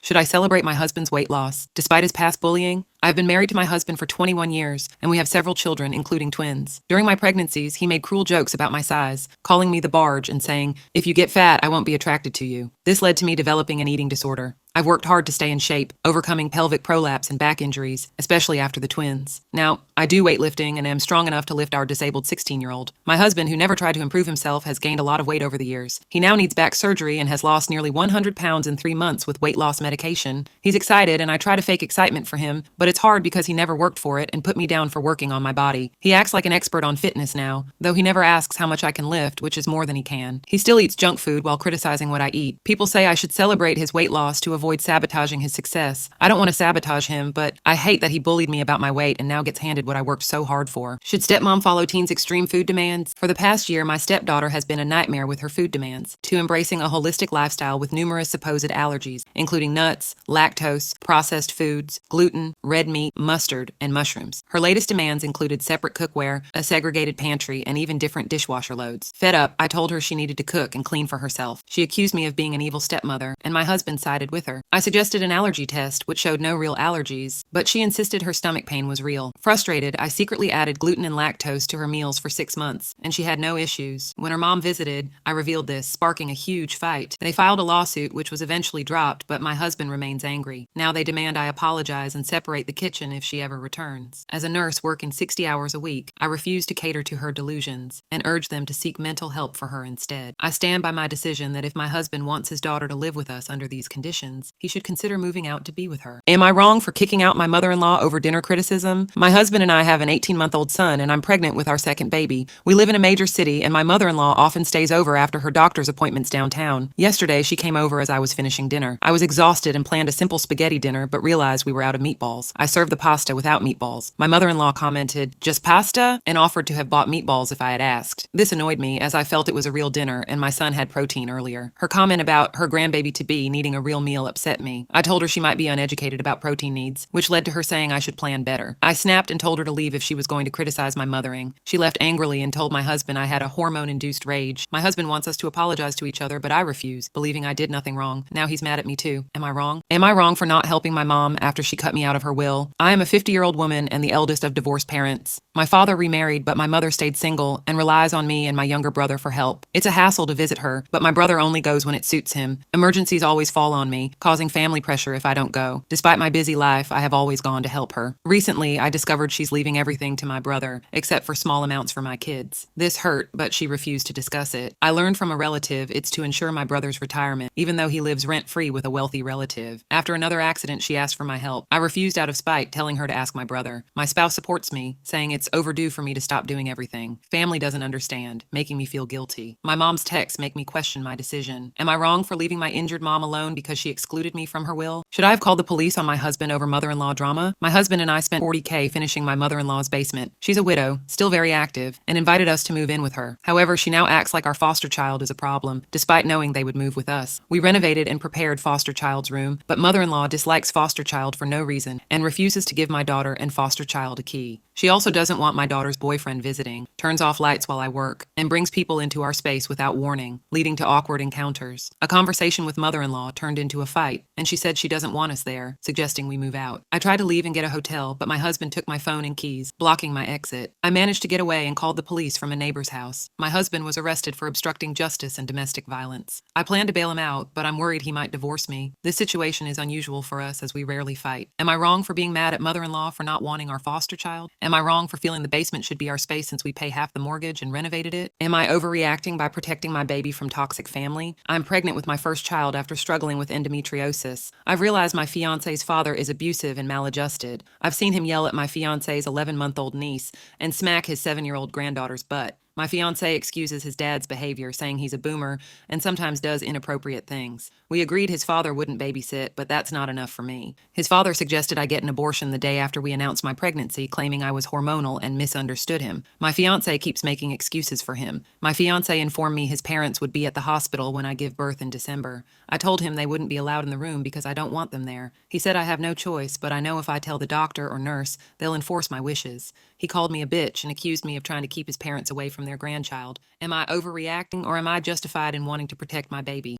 Should I celebrate my husband's weight loss? Despite his past bullying, I've been married to my husband for 21 years, and we have several children, including twins. During my pregnancies, he made cruel jokes about my size, calling me the barge and saying, "If you get fat, I won't be attracted to you." This led to me developing an eating disorder. I've worked hard to stay in shape, overcoming pelvic prolapse and back injuries, especially after the twins. Now, I do weightlifting and am strong enough to lift our disabled 16-year-old. My husband, who never tried to improve himself, has gained a lot of weight over the years. He now needs back surgery and has lost nearly 100 pounds in 3 months with weight loss medication. He's excited, and I try to fake excitement for him, but it's hard because he never worked for it and put me down for working on my body. He acts like an expert on fitness now, though he never asks how much I can lift, which is more than he can. He still eats junk food while criticizing what I eat. People say I should celebrate his weight loss to avoid sabotaging his success. I don't want to sabotage him, but I hate that he bullied me about my weight and now gets handed what I worked so hard for. Should stepmom follow teens' extreme food demands? For the past year, my stepdaughter has been a nightmare with her food demands, to embracing a holistic lifestyle with numerous supposed allergies, including nuts, lactose, processed foods, gluten, red meat, mustard, and mushrooms. Her latest demands included separate cookware, a segregated pantry, and even different dishwasher loads. Fed up, I told her she needed to cook and clean for herself. She accused me of being an evil stepmother, and my husband sided with her. I suggested an allergy test, which showed no real allergies, but she insisted her stomach pain was real. Frustrated, I secretly added gluten and lactose to her meals for 6 months, and she had no issues. When her mom visited, I revealed this, sparking a huge fight. They filed a lawsuit, which was eventually dropped, but my husband remains angry. Now they demand I apologize and separate the kitchen if she ever returns. As a nurse working 60 hours a week, I refuse to cater to her delusions and urge them to seek mental help for her instead. I stand by my decision that if my husband wants his daughter to live with us under these conditions, he should consider moving out to be with her. Am I wrong for kicking out my mother-in-law over dinner criticism? My husband and I have an 18-month-old son, and I'm pregnant with our second baby. We live in a major city, and my mother-in-law often stays over after her doctor's appointments downtown. Yesterday, she came over as I was finishing dinner. I was exhausted and planned a simple spaghetti dinner, but realized we were out of meatballs. I served the pasta without meatballs. My mother-in-law commented, "Just pasta?" and offered to have bought meatballs if I had asked. This annoyed me, as I felt it was a real dinner, and my son had protein earlier. Her comment about her grandbaby-to-be needing a real meal upset me. I told her she might be uneducated about protein needs, which led to her saying I should plan better. I snapped and told her to leave if she was going to criticize my mothering. She left angrily and told my husband I had a hormone-induced rage. My husband wants us to apologize to each other, but I refuse, believing I did nothing wrong. Now he's mad at me too. Am I wrong? Am I wrong for not helping my mom after she cut me out of her will? I am a 50-year-old woman and the eldest of divorced parents. My father remarried, but my mother stayed single and relies on me and my younger brother for help. It's a hassle to visit her, but my brother only goes when it suits him. Emergencies always fall on me, causing family pressure if I don't go. Despite my busy life, I have always gone to help her. Recently, I discovered she's leaving everything to my brother, except for small amounts for my kids. This hurt, but she refused to discuss it. I learned from a relative it's to ensure my brother's retirement, even though he lives rent-free with a wealthy relative. After another accident, she asked for my help. I refused out of spite, telling her to ask my brother. My spouse supports me, saying it's overdue for me to stop doing everything. Family doesn't understand, making me feel guilty. My mom's texts make me question my decision. Am I wrong for leaving my injured mom alone because she excluded me from her will? Should I have called the police on my husband over mother-in-law drama? My husband and I spent $40K finishing my mother-in-law's basement. She's a widow, still very active, and invited us to move in with her. However, she now acts like our foster child is a problem, despite knowing they would move with us. We renovated and prepared foster child's room, but mother-in-law dislikes foster child for no reason and refuses to give my daughter and foster child a key. She also doesn't want my daughter's boyfriend visiting, turns off lights while I work, and brings people into our space without warning, leading to awkward encounters. A conversation with mother-in-law turned into a fight, and she said she doesn't want us there, suggesting we move out. I tried to leave and get a hotel, but my husband took my phone and keys, blocking my exit. I managed to get away and called the police from a neighbor's house. My husband was arrested for obstructing justice and domestic violence. I plan to bail him out, but I'm worried he might divorce me. This situation is unusual for us as we rarely fight. Am I wrong for being mad at mother-in-law for not wanting our foster child? Am I wrong for feeling the basement should be our space since we pay half the mortgage and renovated it? Am I overreacting by protecting my baby from toxic family? I'm pregnant with my first child after struggling with endometriosis. I've realized my fiance's father is abusive and maladjusted. I've seen him yell at my fiance's 11-month-old niece and smack his 7-year-old granddaughter's butt. My fiancé excuses his dad's behavior, saying he's a boomer and sometimes does inappropriate things. We agreed his father wouldn't babysit, but that's not enough for me. His father suggested I get an abortion the day after we announced my pregnancy, claiming I was hormonal and misunderstood him. My fiancé keeps making excuses for him. My fiancé informed me his parents would be at the hospital when I give birth in December. I told him they wouldn't be allowed in the room because I don't want them there. He said I have no choice, but I know if I tell the doctor or nurse, they'll enforce my wishes. He called me a bitch and accused me of trying to keep his parents away from their grandchild. Am I overreacting, or am I justified in wanting to protect my baby?